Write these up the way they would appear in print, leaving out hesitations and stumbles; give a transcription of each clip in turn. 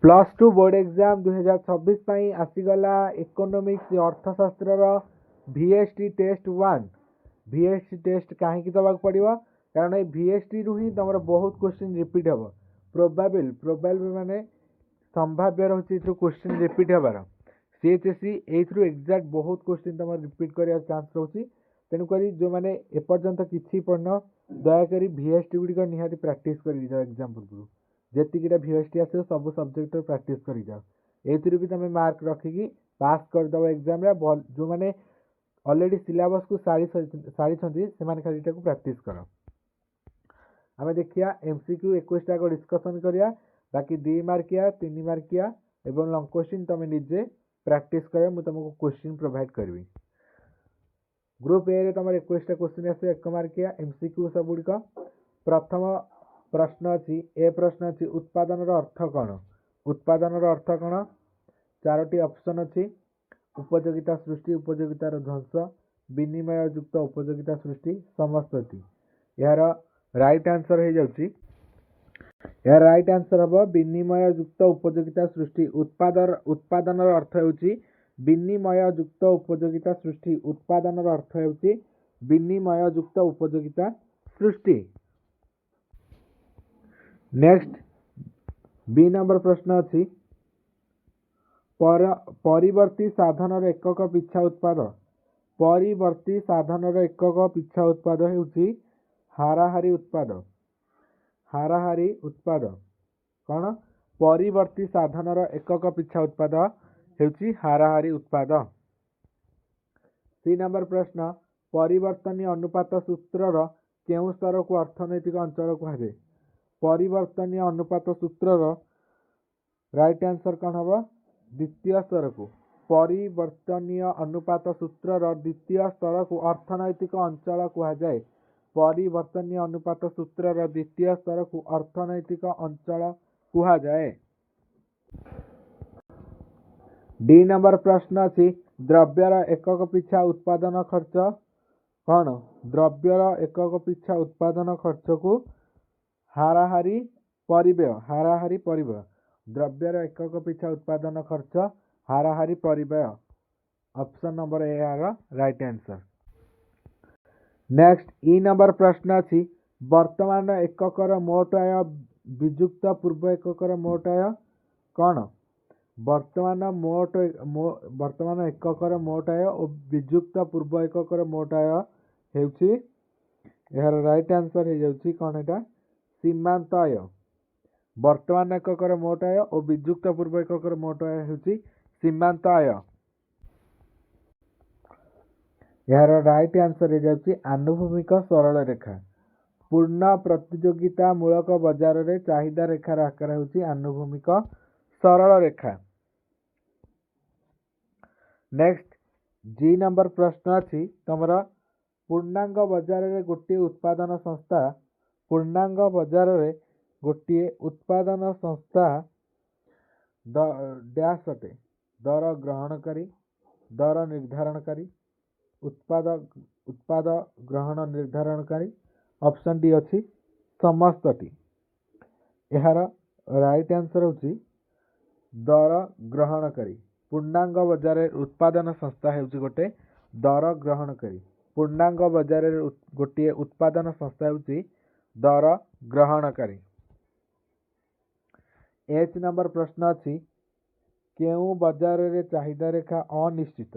Plus two board exam 2026 आसीगला economics अर्थशास्त्र VST test 1 VST test कहीं दबाक पड़ो कारण ये VST रु ही तुम बहुत क्वेश्चन रिपीट हम प्रोबाबिल माने संभाव्य रही क्वेश्चन रिपीट हबार CHSE एथरू एक्जाक्ट बहुत क्वेश्चन तुम रिपीट कर चान्स रोचे तेणुक जो मैंने एपर्यंत किसी पढ़न दयाकोरी VST गुड़िक निहाती प्रैक्टिस कर एग्जाम पूर्व जेतिकीटा VST आस सब सब्जेक्ट प्रैक्टिस कर जाओ एथरू भी तुम मार्क रखिकी पास करदेव एग्जाम जो मैंने ऑलरेडी सिलेबस को सारी से खाली प्रैक्टिस कर आम देखिए MCQ 21 टाक डिस्कसन करिया बाकी 2 मार्किया 3 मार्किया एवं लॉन्ग क्वेश्चन तुम निजे प्रैक्टिस कर मुझे तुमको क्वेश्चन प्रोवाइड करी ग्रुप ए रे तुम 21 क्वेश्चन आस 1 मार्किया MCQ सब गुड़िक प्रथम प्रश्न अच्छी ए प्रश्न अच्छी उत्पादन अर्थ कौन उत्पादन अर्थ कौन 4टी ऑप्शन अच्छी उपयोगिता सृष्टि उपयोगितार ध्वंस विनिमय युक्त उपयोगिता सृष्टि समस्तति यार राइट आंसर हो जाउची यार राइट आंसर हम विनिमय युक्त उपयोगिता सृष्टि उत्पादन अर्थ होउची विनिमय युक्त उपयोगिता सृष्टि उत्पादन अर्थ होउची विनिमय युक्त उपयोगिता सृष्टि। नेक्स्ट बी नंबर प्रश्न अच्छी परिवर्ती साधन एकक पिछा उत्पाद परिवर्ती साधन एकक पिछा उत्पाद होउची हाराहारी उत्पाद हाराहारी उत्पाद कौन परिवर्ती साधन एकक पिछा उत्पाद होउची हाराहारी उत्पाद। सी नंबर प्रश्न परिवर्तनीय अनुपात सूत्रर केउं स्तर को अर्थनैतिक अंचल कहुए परिवर्तनीय अनुपात सूत्रर राइट आंसर कौन हम द्वितीय स्तर को परिवर्तनीय अनुपात सूत्रर द्वितीय स्तर को अर्थनैतिक अंचल कहुए परिवर्तनीय अनुपात सूत्रर द्वितीय स्तर को अर्थनैतिक अंचल कहुए। डी नंबर प्रश्न अच्छी द्रव्यर एकक पिछा उत्पादन खर्च कौन द्रव्यर एकक पिछा उत्पादन खर्च को हाराहारी परिव्यय द्रव्यर एकक पिछा उत्पादन खर्च हाराहारी परिव्यय option number A R right answer. Next E number प्रश्न अच्छी वर्तमान एककर मोट आय विजुक्त पूर्व एककर मोट आय कौन वर्तमान एककर मोट आय और विजुक्त पूर्व एककर मोट आय हेउची यार राइट आंसर हो जाउची कौन एटा सीमांत आय वर्तमान एककर मोट आय और विजुक्त पूर्व एककर मोट आय हेउची सीमांत आय यार राइट आंसर हो जाउची आनुभूमिक सरल रेखा पूर्ण प्रतियोगिता मूलक बजार रे चाहिदा रेखार आकार होउची आनुभूमिक सरल रेखा। नेक्स्ट जी नंबर प्रश्न अच्छी तुमर पूर्णांग बजार रे गोटे उत्पादन संस्था पूर्णांग बजार रे गोटे उत्पादन संस्था डैश अटे दर ग्रहणकारी दर निर्धारणकारी उत्पाद ग्रहण निर्धारणकारी ऑप्शन डी अच्छी समस्तटी यार राइट आंसर होची दर ग्रहणकारी पूर्णांग बजार उत्पादन संस्था हेउची गोटे दर ग्रहणकारी पूर्णांग बजार गोटे उत्पादन संस्था हेउची दर ग्रहणकारी। एच नंबर प्रश्न अच्छी केउं बजार रे चाहिदा रेखा अनिश्चित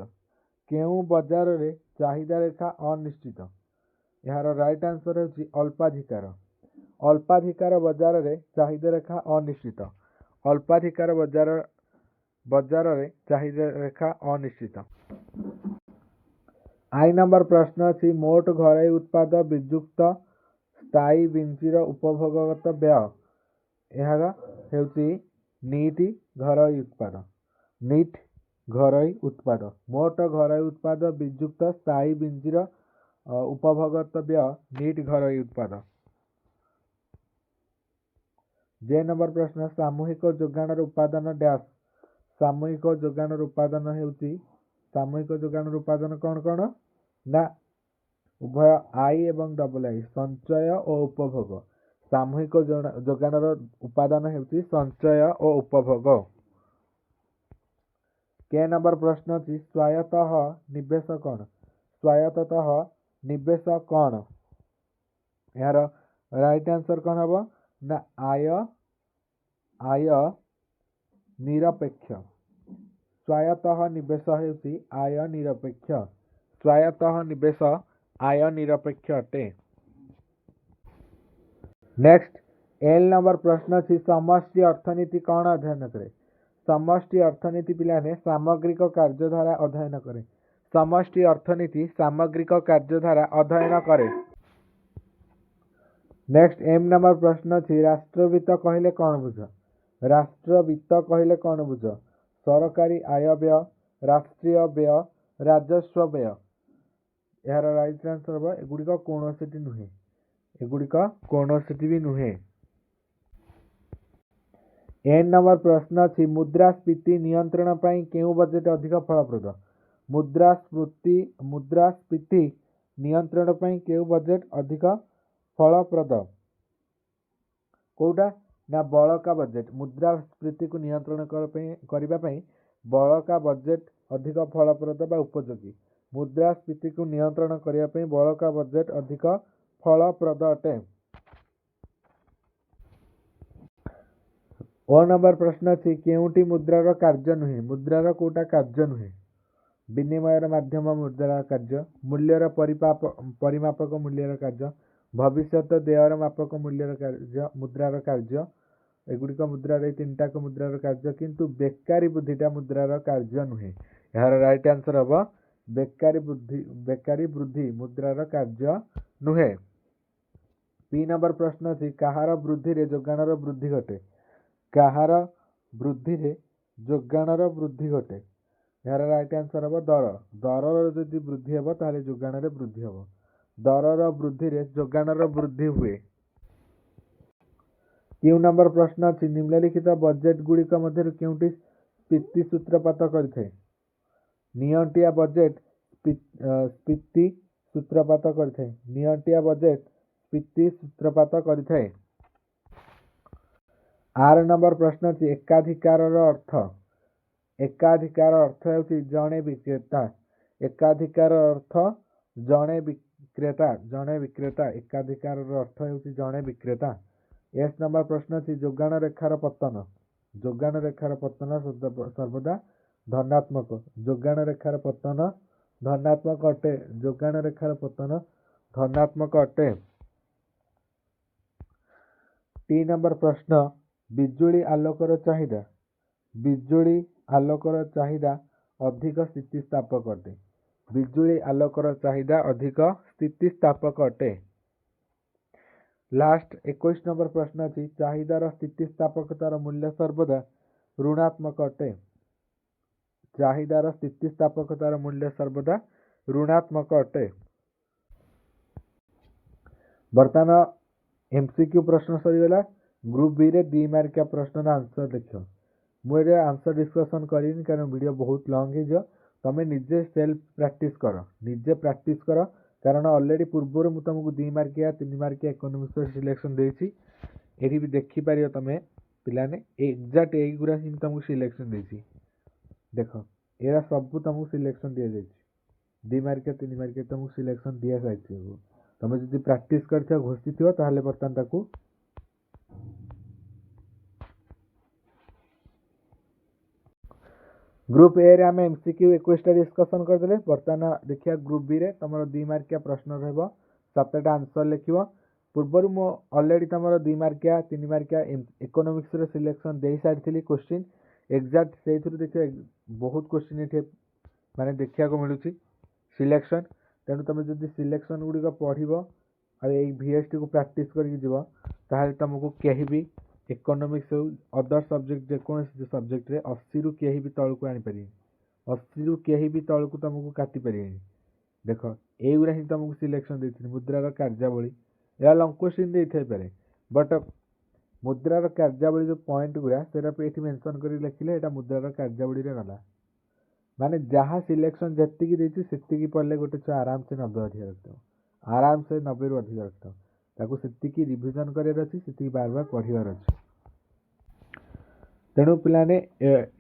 केउं बजार रे चाहिदा रेखा अनिश्चित यार राइट आंसर होची अल्पाधिकार बजार रे चाहिदा रेखा अनिश्चित अल्पाधिकार बजार रे चाहिदा रेखा अनिश्चित। आई नंबर प्रश्न अच्छी मोट घरोई उत्पाद विजुक्त स्थायी विंचीर उपभोगगत व्यय यार हेउची नीट घरोई उत्पाद मोट घरोई उत्पाद विजुक्त स्थायी विंचीर उपभोगगत व्यय नीट घरोई उत्पाद। जे नंबर प्रश्न सामूहिक जोगाणर उपादान डैश सामूहिक जोगाणर उपादान हेउची सामूहिक जोगाणर उपादान कौन कौन ना उभय आई एवं डबल आई संचय और उपभोग सामूहिक जोगाणर उपादान हेउची संचय और उपभोग। के नंबर प्रश्न अछि स्वायत्तः निवेश कौन? स्वायत्तः निवेश कौन? यार राइट आंसर कौन हम ना आय निरपेक्ष। स्वायत्तः निवेश हेउची आय निरपेक्ष। स्वायत्तः निवेश आय निरपेक्ष अटे। नेक्स्ट एल नंबर प्रश्न अछि समष्टि अर्थनीति कौन अध्ययन करे? समष्टि अर्थनीति पिलाने सामग्रिक कार्यधारा अध्ययन करे। समष्टि अर्थनीति सामग्रिक कार्यधारा अध्ययन करे। नेक्स्ट एम नंबर प्रश्न अछि राष्ट्रवित्त कहले कौन बुझ? राष्ट्रवित्त कहले कौन बुझ? सरकारी आय व्यय, राष्ट्रीय व्यय, राजस्व व्यय। यार राइट आंसर हम एगुड़िक कौनसी नुहे। एगुड़िक कौनसी भी नुहे। एन नंबर प्रश्न अछि मुद्रास्फीति नियंत्रण पई केउ बजेट अधिक फलप्रद? मुद्रास्फीति नियंत्रण पई केउ बजेट अधिक फलप्रद? कोउटा ना बड़का बजेट। मुद्रास्फीति को नियंत्रण करबा पई बड़का बजेट अधिक फलप्रद बा उपयोगी। मुद्रास्फीति को नियंत्रण करबा पई बड़का बजेट अधिक फलप्रद अटे। ओ नंबर प्रश्न अछि केउटी मुद्रार कार्य नुहे? मुद्रार कोटा कार्य नुहे? विनिमयर माध्यम मुद्रार कार्य, मूल्यर परिमापक मूल्यर कार्य, भविष्यत देयर मापक मूल्यर कार्य, मुद्रार कार्य। एगुड़िक मुद्रार तीनटा मुद्रार कार्य किंतु बेकारी बुद्धिटा मुद्रार कार्य नुहे। यार राइट आंसर हम बेकारी वृद्धि मुद्रार कार्य नुहे। पी नंबर प्रश्न अछि कहार वृद्धि रे जोगाणर वृद्धि घटे? कहार वृद्धि रे जोगाणर वृद्धि घटे? यार राइट आंसर हम दर। दरर जदि वृद्धि हेबो ताले जोगाणर वृद्धि हेबो। दरर वृद्धि रे जोगाणर वृद्धि हुए। क्यू नंबर प्रश्न अछि निम्नलिखित बजेट गुड़िक मध्य केउटी स्फीति सूत्रपात करिथे? नियंटिया बजेट स्फीति सूत्रपात करिथे। नियंटिया बजेट स्फीति सूत्रपात करिथे। आर नंबर प्रश्न अछि एकाधिकार अर्थ? एकाधिकार अर्थ हेउची जणे विक्रेता। एकाधिकार अर्थ जणे विक्रेता। जणे विक्रेता एकाधिकार अर्थ हेउची जणे विक्रेता। एस नंबर प्रश्न अछि जोगाण रेखार पतन? जोगाण रेखार पतन सर्वदा धनात्मक। जोगाण रेखार पतन धनात्मक अटे। जोगाण रेखार पतन धनात्मक अटे। टी नंबर प्रश्न बिजुली आलोकर चाहिदा? बिजुली आलोकर चाहिदा अधिक स्थितिस्थापक अटे। बिजुली आलोकर चाहिदा अधिक स्थितिस्थापक अटे। लास्ट 21 नंबर प्रश्न अछि चाहिदार स्थितिस्थापकतार मूल्य सर्वदा ऋणात्मक अटे। चाहिदार स्थितिस्थापकतार मूल्य सर्वदा ऋणात्मक अटे। बर्तमान एमसीक्यू प्रश्न सरीगला। ग्रुप बी रे 2 मार्किया प्रश्न आंसर देख। मुझे आंसर डिस्कसन करिनी कारण वीडियो बहुत लॉन्ग है। तमें निजे सेल्फ प्रैक्टिस कर। निजे प्रैक्टिस कर कारण ऑलरेडी पूर्व मुझे तुमको 2 मार्किया 3 मार्किया इकोनॉमिक्स सिलेक्शन देछि। एठी भी देखि पारियो तमें पिलाने एग्जैक्ट एई गुरा ही तुमको सिलेक्शन देछि। देखो एरा सब तुमको सिलेक्शन दिया जाइछि। 2 मार्किया 3 मार्किया तुमको सिलेक्शन दिया जाइछि। तमें जदि प्रैक्टिस करथियो घोषिथियो ताहले बर्तमान ताकू ग्रुप ए रे आमे एमसीक्यू 21 टा डिस्कशन करदेले। बर्तमान देखिया ग्रुप बी रे तुमर 2 मार्किया प्रश्न रहबो 7टा आंसर लिखिबो। पूर्वर मो ऑलरेडी तुमर 2 मार्किया 3 मार्किया इकोनॉमिक्स रे सिलेक्शन देई सारिथिली क्वेश्चन एग्जैक्ट सेथुर देखियो बहुत क्वेश्चन एठे माने देखिया को मिलुची सिलेक्शन। तेणु तुम जदि सिलेक्शन गुड़ी पढ़ो और ये VST को प्रैक्टिस करके जीव ताहले तुमको कहीं भी इकोनॉमिक्स अदर सब्जेक्ट जेकोसी सब्जेक्ट रे 80 रु कहीं भी तल को आनी पारि। 80 रु कहीं भी तल को तुमको काटी पारि। देख युरा ही तुमको सिलेक्शन देती मुद्रार कार्यावली या लंग क्वेश्चन दे पारे बट मुद्रार कार्यावली जो पॉइंट गुरा से मेंशन कर लिखिले एटा मुद्रार कार्यावली रे गला माने जहाँ सिलेक्शन जी से पढ़ले गोटे छुआ आराम से 90 अधिक रखता आराम से 90 रु अधिक रखता ताकू सेतिकी रिविजन करार अच्छी सेतिकी बार बार पढ़ार अच्छी तेणु पिलाने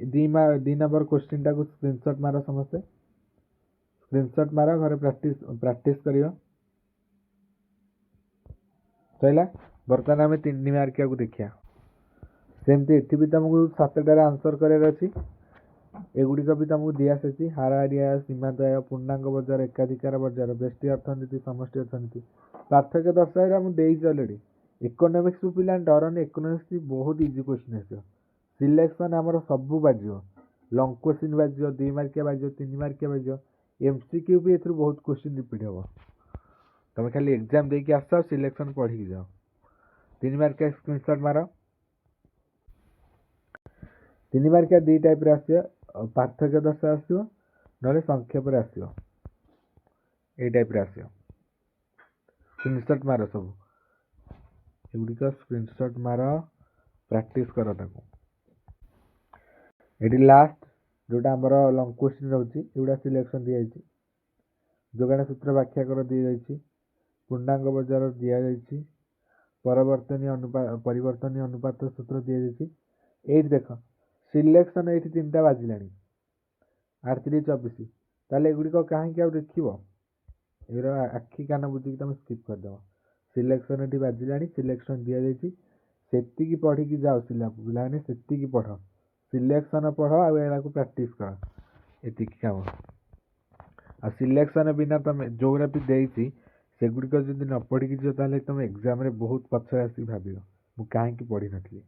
the number question torque screenshot मार समस्ते स्क्रीनशॉट मार घर प्रैक्टिस कर सैला बर्तमान आम 3 मार्किया को देखिया सेमती एठी भी तुमको 7टार आंसर करार अच्छी एगुड़िक भी तुमको दी आसी हाराहारिया सीमांतय पूर्णांग बजार एकाधिकार बजार व्यष्टि अर्थनीति समष्टि अर्थनीति पार्थक्य दर्शाइला मुझे अलरेडी इकोनॉमिक्स पिला डरनी इकोनॉमिक्स बहुत इजी क्वेश्चन आस सिलेक्शन आमर सबू बाज लंग क्वेश्चन बाज 2 मार्किया बाज 3 मार्किया बाज एमसीक्यू भी एथुर बहुत क्वेश्चन रिपीट हम तुम खाली एग्जाम दे कि आस सिलेक्शन पढ़ी जाओ 3 मार्किया स्क्रीनशॉट मार 3 मार्किया 2 टाइप पार्थक्य दर्शा आसो ना संक्षेप आसो ये टाइप आसो स्क्रीनशॉट मार सब एगुड़िक स्क्रीनशॉट मार प्रैक्टिस कर ताको ये लास्ट जोटा आमर लंग क्वेश्चन रोचे एगुड़ा सिलेक्शन दी जाइए जोगाण सूत्र व्याख्या कर दी जाइए पूर्णांग बजार दी जाइए परिवर्तनीय अनुपात सूत्र दी जाइए ये देख सिलेक्शन ये 3टा बाजिला 8 3 24 ताले एगुड़िक कहीं देख एगुरा आखि कान बुझी तुम स्किप करदेव सिलेक्शन ये बाजिला सिलेक्शन दी जाइए से पढ़ी जाओ पिलाने से पढ़ सिलेक्शन पढ़ आगे प्रैक्टिस कर ये काम आ सिलेक्शन बिना तुम जोग्राफी देती सेगुड़िक जब न पढ़ी जाए तुम एग्जाम बहुत पछरे आसिक भाव मुझे कहीं पढ़ी नी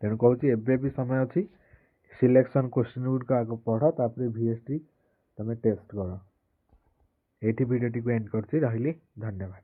तेणु कहूँ एबे भी समय अच्छी सिलेक्शन क्वेश्चन गुड़िक आग पढ़ तापर VST तुम टेस्ट कर ये भिडियो एंड कर धन्यवाद।